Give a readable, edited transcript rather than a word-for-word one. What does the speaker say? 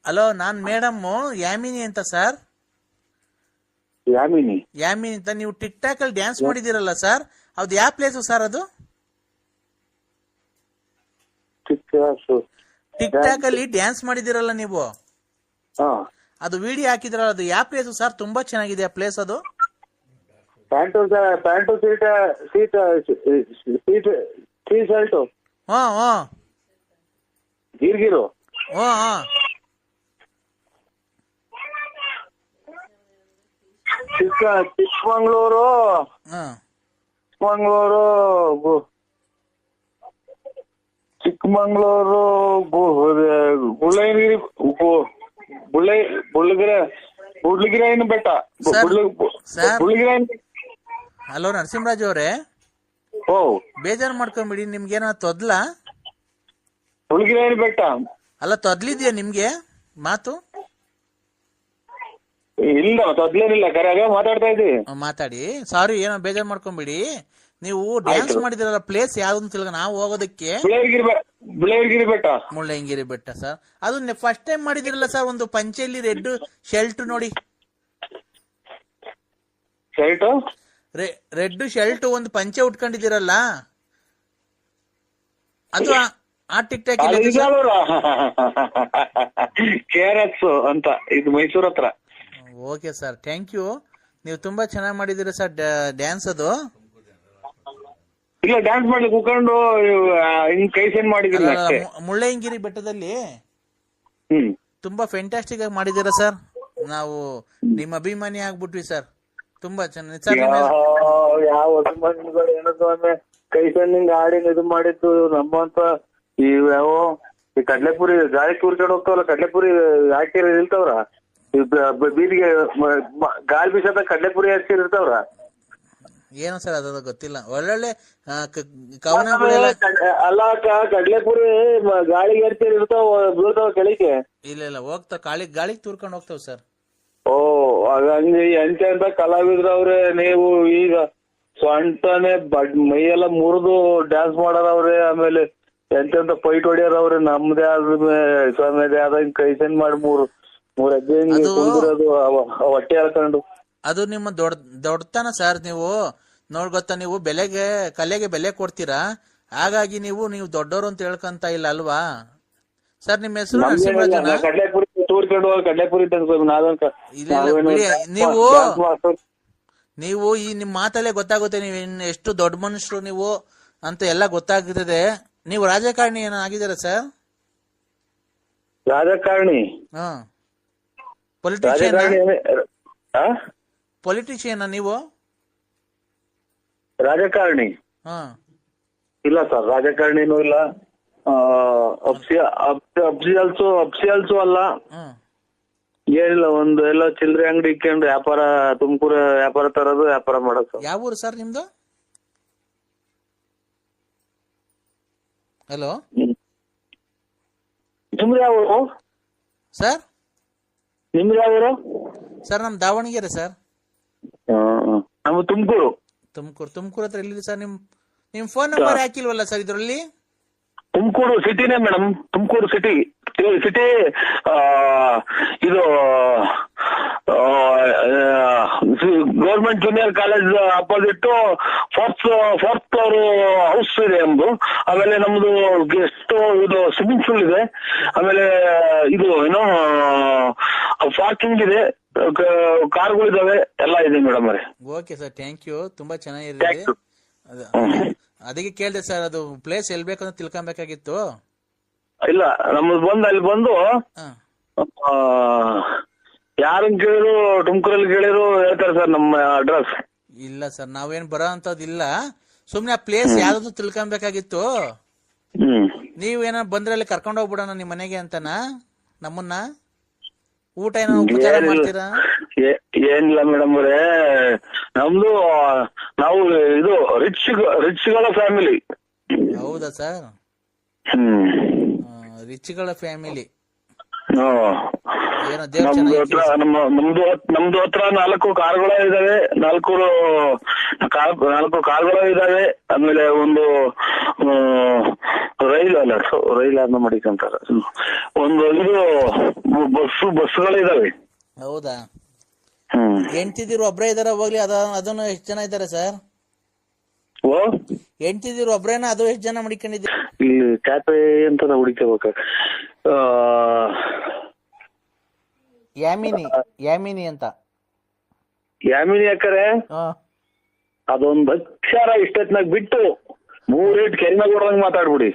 Hello, ನಾನ್ madam ಯಾಮಿನಿ ಅಂತ sir. ಯಾಮಿನಿ ಅಂತ. ನೀವು ಟಿಕ್ ಟಾಕ್ ಅಲ್ಲಿ ಡ್ಯಾನ್ಸ್ ಮಾಡಿದಿರಲ್ಲ ಸರ್, ಅದು ಯಾವ ಪ್ಲೇಸು ಸರ್? ಅದು ಟಿಕ್ ಟಾಕ್ ಅಲ್ಲಿ ಡ್ಯಾನ್ಸ್ ಮಾಡಿದಿರಲ್ಲ ನೀವು, ಅದು ವಿಡಿಯೋ ಹಾಕಿದ್ರಲ್ಲ, ಅದು ಯಾವ ಪ್ಲೇಸು ಸರ್? ತುಂಬಾ ಚೆನ್ನಾಗಿದೆ ಆ ಪ್ಲೇಸ್. ಅದು ಪ್ಯಾಂಟು ಸೀಟ್ ಟೀ ಶರ್ಟು ಗಿರ್ಗಿರು. ಚಿಕ್ಕಮಂಗ್ಳೂರು ಮುಳ್ಳಯ್ಯನಗಿರಿ ಬುಳ್ಳಿಗಿರಿನ ಬೆಟ್ಟ. ಹಲೋ ನರಸಿಂಹರಾಜ್ ಅವರೇ, ಓ ಬೇಜಾರು ಮಾಡ್ಕೊಂಬಿಡಿ. ನಿಮ್ಗೇನ ತೊದ್ಲ? ಬುಳ್ಳಿಗಿರಿನ ಬೆಟ್ಟ ಅಲ್ಲ, ತೊದ್ಲಿದ್ಯಾ ನಿಮ್ಗೆ ಮಾತು? ಇಲ್ಲ, ತೊದ್ಲೇನಿಲ್ಲ, ಕರೆಯಾಗ ಮಾತಾಡ್ತಾ ಇದ್ದೀವಿ. ಮಾತಾಡಿ. ಸಾರಿ, ಏನೋ ಬೇಜಾರು ಮಾಡ್ಕೊಂಬಿಡಿ. ನೀವು ಡ್ಯಾನ್ಸ್ ಮಾಡಿದಿರಲ್ಲ, ಪ್ಲೇಸ್ ಯಾವ್ದು ತಿಳ್ಕ ನಾವು ಹೋಗೋದಕ್ಕೆ? ಮುಳ್ಳಯ್ಯನಗಿರಿ ಬೆಟ್ಟ. ಮುಳ್ಳಯ್ಯನಗಿರಿ ಬೆಟ್ಟ ಸರ್. ಅದು ಫಸ್ಟ್ ಟೈಮ್ ಮಾಡಿದಿರಲ್ಲ ಸರ್, ಒಂದು ಪಂಚೆಯಲ್ಲಿ ರೆಡ್ ಶರ್ಟ್ ನೋಡಿ. ರೆಡ್ ಶರ್ಟ್ ಒಂದು ಪಂಚೆ ಉಟ್ಕೊಂಡಿದ್ದೀರಲ್ಲ, ಅದು ಆ ಟಿಕ್ ಟಾಕ್ KRS ಅಂತ, ಇದು ಮೈಸೂರ್ ಹತ್ರ. Okay sir, thank you. ನೀವು ತುಂಬಾ ಚೆನ್ನಾಗಿ ಮಾಡಿದಿರ ಸರ್ ಡ್ಯಾನ್ಸ್. ಅದು ಇಲ್ಲ, ಡ್ಯಾನ್ಸ್ ಮಾಡ್ಲಿಕ್ಕೆ ಕೂತ್ಕೊಂಡು ಹಿಂಗ್ ಕೈ ಸೆಂಡ್ ಮಾಡಿದಿಲ್ಲ. ಮುಳ್ಳಯ್ಯನಗಿರಿ ಬೆಟ್ಟದಲ್ಲಿ ತುಂಬಾ ಫ್ಯಾಂಟಾಸ್ಟಿಕ್ ಆಗಿ ಮಾಡಿದಿರ ಸರ್. ನಾವು ನಿಮ್ಮ ಅಭಿಮಾನಿ ಆಗ್ಬಿಟ್ವಿ ಸರ್. ತುಂಬಾ ಚೆನ್ನಾಗಿ ಸರ್. ಯಾವ ಅಭಿಮಾನಿಗಳು ಏನೋ ಕೈ ಸೆಂಡಿಂಗ್ ಆಡಿ ಇದು ಮಾಡಿದ್ದು ನಮ್ಮಂತ ಯಾವ ಈ ಕಡ್ಲೆಪುರಿ ಗಾಳಿ ತೂರ್ಕೊಂಡು ಹೋಗ್ತಾವಲ್ಲ, ಕಡ್ಲೆಪುರಿ ಹಾಕಿರ ಇಲ್ತವ್ರ, ಬೀದಿಗೆ ಗಾಳಿ ಬೀಸದ ಕಡ್ಲೆಪುರಿ ಹಾಕಿರ್ತಾವ್ರ. ಏನು ಸರ್ ಅದು ಗೊತ್ತಿಲ್ಲ. ಒಳ್ಳೊಳ್ಳೆ ಕವನಗಳೆಲ್ಲ ಅಲ್ಲ ಕಡ್ಲೆಪುರಿ ಗಾಳಿಗೆ ಏರ್ತೀರ್ ಇರ್ತಾವ, ಬೀಳ್ತಾವ ಕೆಳಗೆ. ಇಲ್ಲ ಹೋಗ್ತಾವ, ಗಾಳಿಗೆ ತೂರ್ಕೊಂಡು ಹೋಗ್ತಾವ ಸರ್. ಓ ಹಂಗೆ ಎಂತ ಕಲಾವಿದ್ರವ್ರೆ ನೀವು. ಈಗ ಸೊಂಟನೆ ಮೈಯೆಲ್ಲ ಮುರಿದು ಡ್ಯಾನ್ಸ್ ಮಾಡಾರವ್ರೆ, ಆಮೇಲೆ ಎಂತೆಂತ ಫೈಟ್ ಹೊಡಿಯಾರವ್ರೆ. ನಮ್ದೇ ಆದ ಆದ ಕೈ ಸೆಂಡ್ ಮಾಡಿ ಮೂರ್ ಹೆಜ್ಜೆ ಕುಂದಿರೋದು ಹೊಟ್ಟೆ ಹಾಕೊಂಡು. ಅದು ನಿಮ್ಮ ದೊಡ್ಡತನ ಸರ್. ನೀವು ಗೊತ್ತಾ, ನೀವು ಕಲೆಗೆ ಬೆಲೆ ಕೊಡ್ತೀರಾ, ಹಾಗಾಗಿ ನೀವು ದೊಡ್ಡವರು ಅಂತ ಹೇಳ್ಕೊಂತ ಇಲ್ಲ ಅಲ್ವಾ ಸರ್? ನಿಮ್ಮ ಹೆಸರು ನರಸಿಂಹರಾಜನ? ಕಡ್ಲೆಪುರಿ ತೂರ್ಕೊಂಡು ಕಡ್ಲೆಪುರಿ ನೀವು ಈ ನಿಮ್ ಮಾತಲ್ಲೇ ಗೊತ್ತಾಗುತ್ತೆ ನೀವು ಎಷ್ಟು ದೊಡ್ಡ ಮನುಷ್ಯರು ನೀವು ಅಂತ ಎಲ್ಲ ಗೊತ್ತಾಗ್ತದೆ. ನೀವು ರಾಜಕಾರಣಿ ಏನೋ ಆಗಿದ್ದೀರಾ ಸರ್? ರಾಜಕಾರಣಿ? ಪೊಲಿಟಿಷಿಯನ್ ನೀವು? ರಾಜಕಾರಣಿ ಇಲ್ಲ ಸರ್, ರಾಜಕಾರಣಿನೂ ಇಲ್ಲ, ಅಬ್ಸಿಯಲ್ಸು ಅಲ್ಲ, ಏನಿಲ್ಲ. ಒಂದು ಎಲ್ಲ ಚಿಲ್ಲರೆ ಅಂಗಡಿ ಇಕ್ಕೊಂಡು ವ್ಯಾಪಾರ, ತುಮಕೂರು ವ್ಯಾಪಾರ ತರೋದು, ವ್ಯಾಪಾರ ಮಾಡೋದು. ಯಾವ ಊರು ಸರ್ ನಿಮ್ದು? ಹಲೋ, ನಿಮ್ದು ಯಾವ ಊರು ಸರ್? ನಿಮ್ದು ಯಾವ ಊರು ಸರ್? ನಮ್ ದಾವಣಗೆರೆ ಸರ್. ನಮ್ಮ ತುಮಕೂರು ಹತ್ರ ಎಲ್ಲಿದೆ ಸರ್? ನಿಮ್ ಫೋನ್ ನಂಬರ್ ಹಾಕಿಲ್ವಲ್ಲ ಸರ್ ಇದ್ರಲ್ಲಿ? ತುಮಕೂರು ಸಿಟಿನೇ ಮೇಡಮ್, ತುಮಕೂರು ಸಿಟಿ. ಇದು government junior college opposite fourth floor house ಇದೆ ನಮ್ದು. ಆಮೇಲೆ ನಮ್ದು ಗೆಸ್ಟ್ ಇದು ಸ್ವಿಮ್ಮಿಂಗ್ ಪೂಲ್ ಇದೆ, ಆಮೇಲೆ ಇದು ಏನೋ ಪಾರ್ಕಿಂಗ್ ಇದೆ, ಕಾರ್ಗಳಿದಾವೆ, ಎಲ್ಲ ಇದೆ ಮೇಡಮ್ ಅವರೇ. Okay sir, thank you. ತುಂಬಾ ಚೆನ್ನಾಗಿದೆ. ಅದಕ್ಕೆ ಕೇಳಿದೆ ಸರ್, ಅದು ಪ್ಲೇಸ್ ಎಲ್ಲಿ ಬೇಕಂತ ತಿಳ್ಕೊಬೇಕಾಗಿತ್ತು. ಇಲ್ಲ, ನಮ್ದು ಅಲ್ಲಿ ಬಂದು ಯಾರನ್ನ ಕೇಳಿದ್ರು ತುಮಕೂರಲ್ಲಿ ಕೇಳಿದ್ರು ಹೇಳ್ತಾರೆ ಸರ್ ನಮ್ಮ ಅಡ್ರೆಸ್. ಇಲ್ಲ ಸರ್, ನಾವೇನ್ ಬರೋ ಅಂತದಿಲ್ಲ, ಸುಮ್ನೆ ಆ ಪ್ಲೇಸ್ ಯಾವ್ದು ತಿಳ್ಕೊಬೇಕಾಗಿತ್ತು. ನೀವೇನ ಬಂದ್ರೆ ಅಲ್ಲಿ ಕರ್ಕೊಂಡ್ ಹೋಗ್ಬಿಡೋಣ ನಿಮ್ ಮನೆಗೆ ಅಂತನಾ? ನಮ್ಮನ್ನ ಊಟ ಏನೋ ಉಪಚಾರ ಮಾಡ್ತೀರಾ? ಏನಿಲ್ಲ ಮೇಡಮ್ ಅವರೇ, ನಮ್ದು ನಾವು ಇದು ರಿಚ್ಗಳ ಫ್ಯಾಮಿಲಿ. ಹೌದಾ ಸರ್? ರಿಚ್ಗಳ ಫ್ಯಾಮಿಲಿ. ನಮ್ದು ಹತ್ರ 4 ಕಾರ್ಗಳು ಇದಾವೆ, 4 ಕಾರ್ಗಳು ಇದಾವೆ. ಆಮೇಲೆ ಒಂದು ರೈಲ್ ಅನ್ನ ಮಾಡಿಕೊಂತಾರೆ, ಒಂದು ಇದು ಬಸ್ಗಳಿದಾವೆ. ಹೌದಾ? ಹೆಂಡ್ತಿದಿರು ಒಬ್ರೇ ಇದಾರ ಹೋಗ್ಲಿ, ಅದನ್ನು ಎಷ್ಟು ಜನ ಇದಾರೆ ಸರ್? ಓ ಹೆಂಡ್ತಿದಿರು ಒಬ್ರೇನ, ಅದು ಎಷ್ಟು ಜನ ಮಡಿಕೊಂಡಿದ್ದೀರಿ? ಇಲ್ಲಿ ಕ್ಯಾಪೆ ಅಂತ ನಾವು ಹುಡುಕಬೇಕ. ಯಾಮಿನಿ ಅಂತ. ಯಾಮಿನಿ ಅಕ್ಕರೆ ಅದೊಂದ್ ಅಕ್ಷರ ಇಷ್ಟೊತ್ನಾಗ ಬಿಟ್ಟು 3 ಕೆಲ್ಮ ಕೊಡಂಗ್ ಮಾತಾಡ್ಬಿಡಿ.